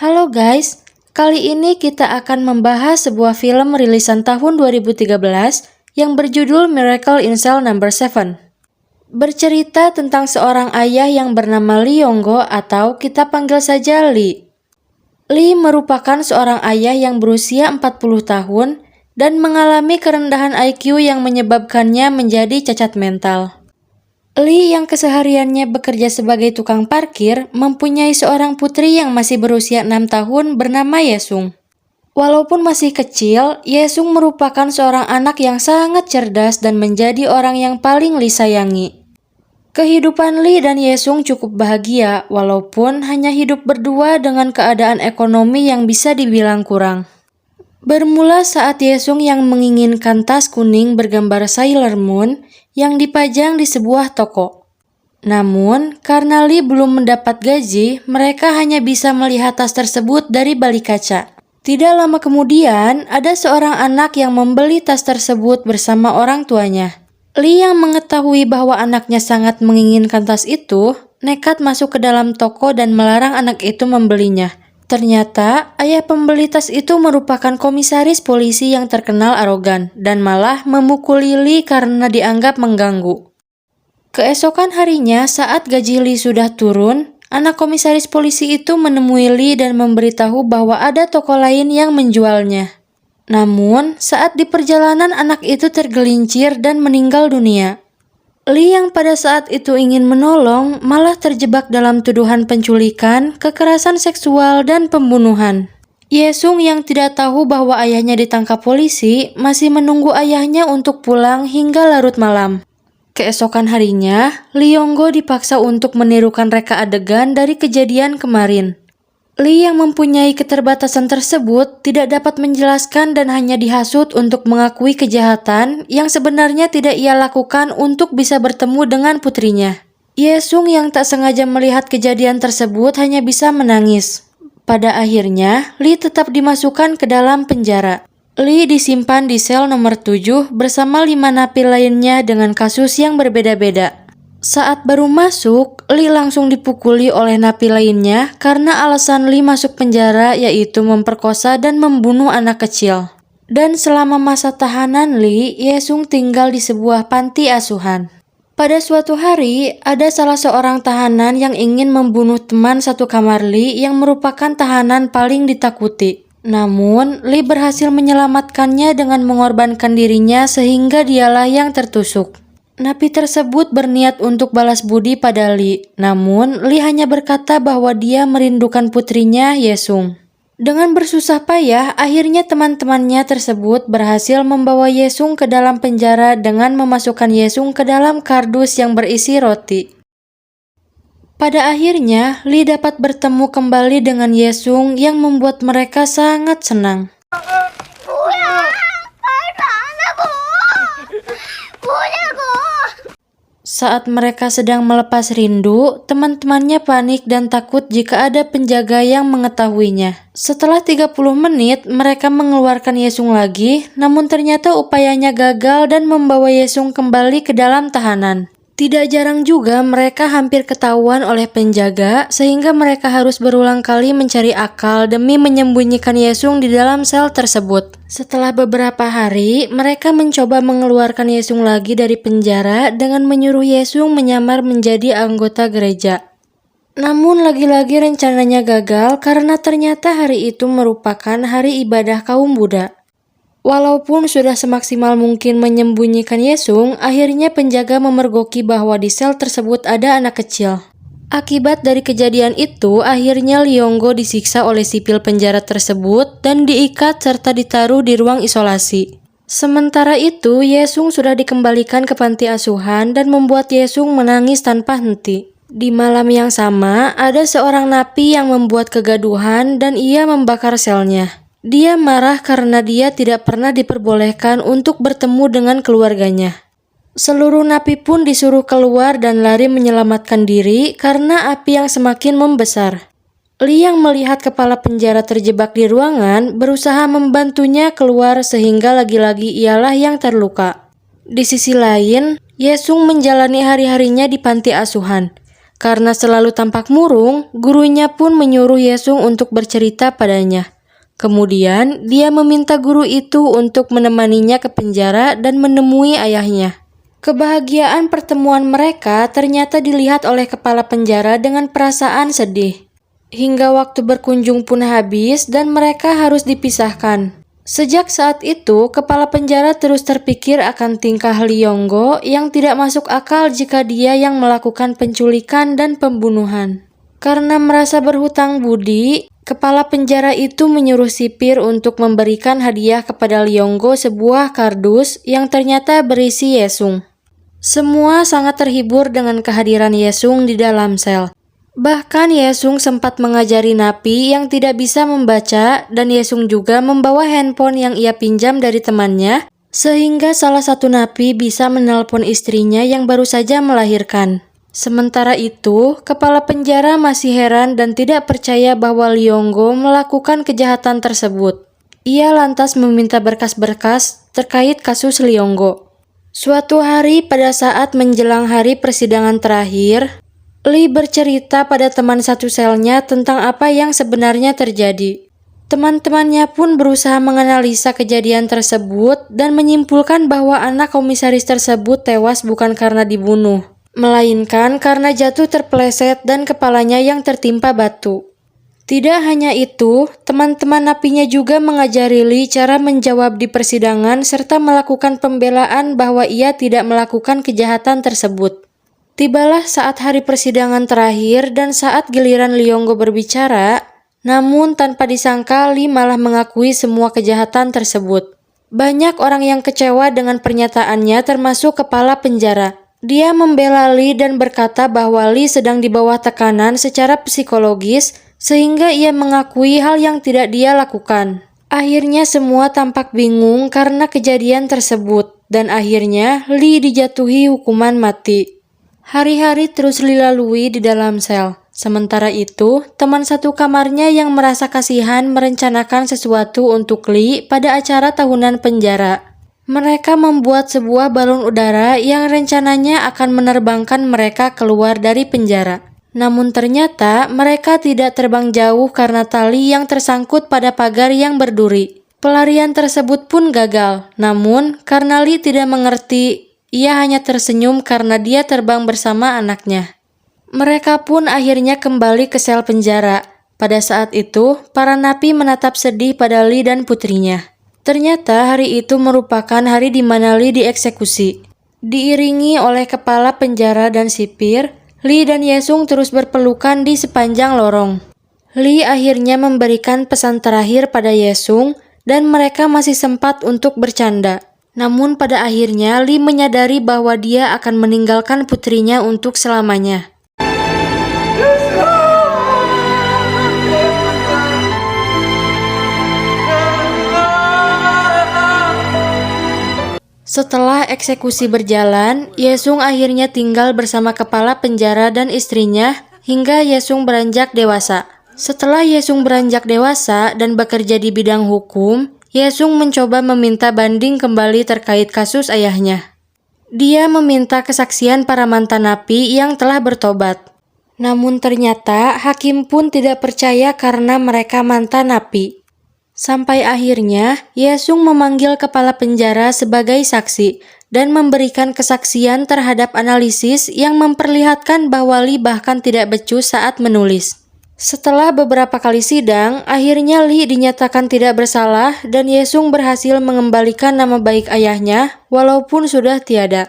Halo guys, kali ini kita akan membahas sebuah film rilisan tahun 2013 yang berjudul Miracle in Cell No. 7. Bercerita tentang seorang ayah yang bernama Lee Yong-go atau kita panggil saja Lee. Lee merupakan seorang ayah yang berusia 40 tahun dan mengalami kerendahan IQ yang menyebabkannya menjadi cacat mental. Lee yang kesehariannya bekerja sebagai tukang parkir mempunyai seorang putri yang masih berusia 6 tahun bernama Yesung. Walaupun masih kecil, Yesung merupakan seorang anak yang sangat cerdas dan menjadi orang yang paling Lee sayangi. Kehidupan Lee dan Yesung cukup bahagia walaupun hanya hidup berdua dengan keadaan ekonomi yang bisa dibilang kurang. Bermula saat Yesung yang menginginkan tas kuning bergambar Sailor Moon yang dipajang di sebuah toko. Namun, karena Lee belum mendapat gaji, mereka hanya bisa melihat tas tersebut dari balik kaca. Tidak lama kemudian, ada seorang anak yang membeli tas tersebut bersama orang tuanya. Lee yang mengetahui bahwa anaknya sangat menginginkan tas itu, nekat masuk ke dalam toko dan melarang anak itu membelinya. Ternyata, ayah pembeli tas itu merupakan komisaris polisi yang terkenal arogan dan malah memukuli Lee karena dianggap mengganggu. Keesokan harinya, saat gaji Lee sudah turun, anak komisaris polisi itu menemui Lee dan memberitahu bahwa ada toko lain yang menjualnya. Namun, saat di perjalanan anak itu tergelincir dan meninggal dunia. Lee yang pada saat itu ingin menolong malah terjebak dalam tuduhan penculikan, kekerasan seksual, dan pembunuhan. Yesung yang tidak tahu bahwa ayahnya ditangkap polisi masih menunggu ayahnya untuk pulang hingga larut malam. Keesokan harinya, Lee Yong-go dipaksa untuk menirukan reka adegan dari kejadian kemarin. Lee yang mempunyai keterbatasan tersebut tidak dapat menjelaskan dan hanya dihasut untuk mengakui kejahatan yang sebenarnya tidak ia lakukan untuk bisa bertemu dengan putrinya. Yesung yang tak sengaja melihat kejadian tersebut hanya bisa menangis. Pada akhirnya, Lee tetap dimasukkan ke dalam penjara. Lee disimpan di sel nomor 7 bersama 5 napi lainnya dengan kasus yang berbeda-beda. Saat baru masuk, Lee langsung dipukuli oleh napi lainnya karena alasan Lee masuk penjara yaitu memperkosa dan membunuh anak kecil. Dan selama masa tahanan Lee, Yesung tinggal di sebuah panti asuhan. Pada suatu hari, ada salah seorang tahanan yang ingin membunuh teman satu kamar Lee yang merupakan tahanan paling ditakuti. Namun, Lee berhasil menyelamatkannya dengan mengorbankan dirinya sehingga dialah yang tertusuk. Napi tersebut berniat untuk balas budi pada Lee, namun Lee hanya berkata bahwa dia merindukan putrinya, Yesung. Dengan bersusah payah, akhirnya teman-temannya tersebut berhasil membawa Yesung ke dalam penjara dengan memasukkan Yesung ke dalam kardus yang berisi roti. Pada akhirnya, Lee dapat bertemu kembali dengan Yesung yang membuat mereka sangat senang. Saat mereka sedang melepas rindu, teman-temannya panik dan takut jika ada penjaga yang mengetahuinya. Setelah 30 menit, mereka mengeluarkan Yesung lagi, namun ternyata upayanya gagal dan membawa Yesung kembali ke dalam tahanan. Tidak jarang juga mereka hampir ketahuan oleh penjaga, sehingga mereka harus berulang kali mencari akal demi menyembunyikan Yesung di dalam sel tersebut. Setelah beberapa hari, mereka mencoba mengeluarkan Yesung lagi dari penjara dengan menyuruh Yesung menyamar menjadi anggota gereja. Namun lagi-lagi rencananya gagal karena ternyata hari itu merupakan hari ibadah kaum Buddha. Walaupun sudah semaksimal mungkin menyembunyikan Yesung, akhirnya penjaga memergoki bahwa di sel tersebut ada anak kecil. Akibat dari kejadian itu, akhirnya Lee Yong-go disiksa oleh sipil penjara tersebut dan diikat serta ditaruh di ruang isolasi. Sementara itu, Yesung sudah dikembalikan ke panti asuhan dan membuat Yesung menangis tanpa henti. Di malam yang sama, ada seorang napi yang membuat kegaduhan dan ia membakar selnya. Dia marah karena dia tidak pernah diperbolehkan untuk bertemu dengan keluarganya. Seluruh napi pun disuruh keluar dan lari menyelamatkan diri karena api yang semakin membesar. Lee yang melihat kepala penjara terjebak di ruangan berusaha membantunya keluar sehingga lagi-lagi ialah yang terluka. Di sisi lain, Yesung menjalani hari-harinya di panti asuhan. Karena selalu tampak murung, gurunya pun menyuruh Yesung untuk bercerita padanya. Kemudian, dia meminta guru itu untuk menemaninya ke penjara dan menemui ayahnya. Kebahagiaan pertemuan mereka ternyata dilihat oleh kepala penjara dengan perasaan sedih. Hingga waktu berkunjung pun habis dan mereka harus dipisahkan. Sejak saat itu, kepala penjara terus terpikir akan tingkah Lee Yong-go yang tidak masuk akal jika dia yang melakukan penculikan dan pembunuhan. Karena merasa berhutang budi, kepala penjara itu menyuruh sipir untuk memberikan hadiah kepada Lee Yong-go sebuah kardus yang ternyata berisi Yesung. Semua sangat terhibur dengan kehadiran Yesung di dalam sel. Bahkan Yesung sempat mengajari napi yang tidak bisa membaca dan Yesung juga membawa handphone yang ia pinjam dari temannya sehingga salah satu napi bisa menelpon istrinya yang baru saja melahirkan. Sementara itu, kepala penjara masih heran dan tidak percaya bahwa Lee Yong-go melakukan kejahatan tersebut. Ia lantas meminta berkas-berkas terkait kasus Lee Yong-go. Suatu hari pada saat menjelang hari persidangan terakhir, Lee bercerita pada teman satu selnya tentang apa yang sebenarnya terjadi. Teman-temannya pun berusaha menganalisa kejadian tersebut dan menyimpulkan bahwa anak komisaris tersebut tewas bukan karena dibunuh, melainkan karena jatuh terpeleset dan kepalanya yang tertimpa batu. Tidak hanya itu, teman-teman napinya juga mengajari Lee cara menjawab di persidangan serta melakukan pembelaan bahwa ia tidak melakukan kejahatan tersebut. Tibalah saat hari persidangan terakhir dan saat giliran Lee Yong-go berbicara, namun tanpa disangka Lee malah mengakui semua kejahatan tersebut. Banyak orang yang kecewa dengan pernyataannya termasuk kepala penjara. Dia membela Lee dan berkata bahwa Lee sedang di bawah tekanan secara psikologis sehingga ia mengakui hal yang tidak dia lakukan. Akhirnya semua tampak bingung karena kejadian tersebut dan akhirnya Lee dijatuhi hukuman mati. Hari-hari terus dilalui di dalam sel. Sementara itu, teman satu kamarnya yang merasa kasihan merencanakan sesuatu untuk Lee pada acara tahunan penjara. Mereka membuat sebuah balon udara yang rencananya akan menerbangkan mereka keluar dari penjara. Namun ternyata mereka tidak terbang jauh karena tali yang tersangkut pada pagar yang berduri. Pelarian tersebut pun gagal. Namun, karena Lee tidak mengerti, ia hanya tersenyum karena dia terbang bersama anaknya. Mereka pun akhirnya kembali ke sel penjara. Pada saat itu, para napi menatap sedih pada Lee dan putrinya. Ternyata hari itu merupakan hari di mana Lee dieksekusi. Diiringi oleh kepala penjara dan sipir, Lee dan Yesung terus berpelukan di sepanjang lorong. Lee akhirnya memberikan pesan terakhir pada Yesung dan mereka masih sempat untuk bercanda. Namun pada akhirnya Lee menyadari bahwa dia akan meninggalkan putrinya untuk selamanya. Setelah eksekusi berjalan, Yesung akhirnya tinggal bersama kepala penjara dan istrinya hingga Yesung beranjak dewasa. Setelah Yesung beranjak dewasa dan bekerja di bidang hukum, Yesung mencoba meminta banding kembali terkait kasus ayahnya. Dia meminta kesaksian para mantan napi yang telah bertobat. Namun ternyata hakim pun tidak percaya karena mereka mantan napi. Sampai akhirnya Yesung memanggil kepala penjara sebagai saksi dan memberikan kesaksian terhadap analisis yang memperlihatkan bahwa Lee bahkan tidak becus saat menulis. Setelah beberapa kali sidang, akhirnya Lee dinyatakan tidak bersalah dan Yesung berhasil mengembalikan nama baik ayahnya walaupun sudah tiada.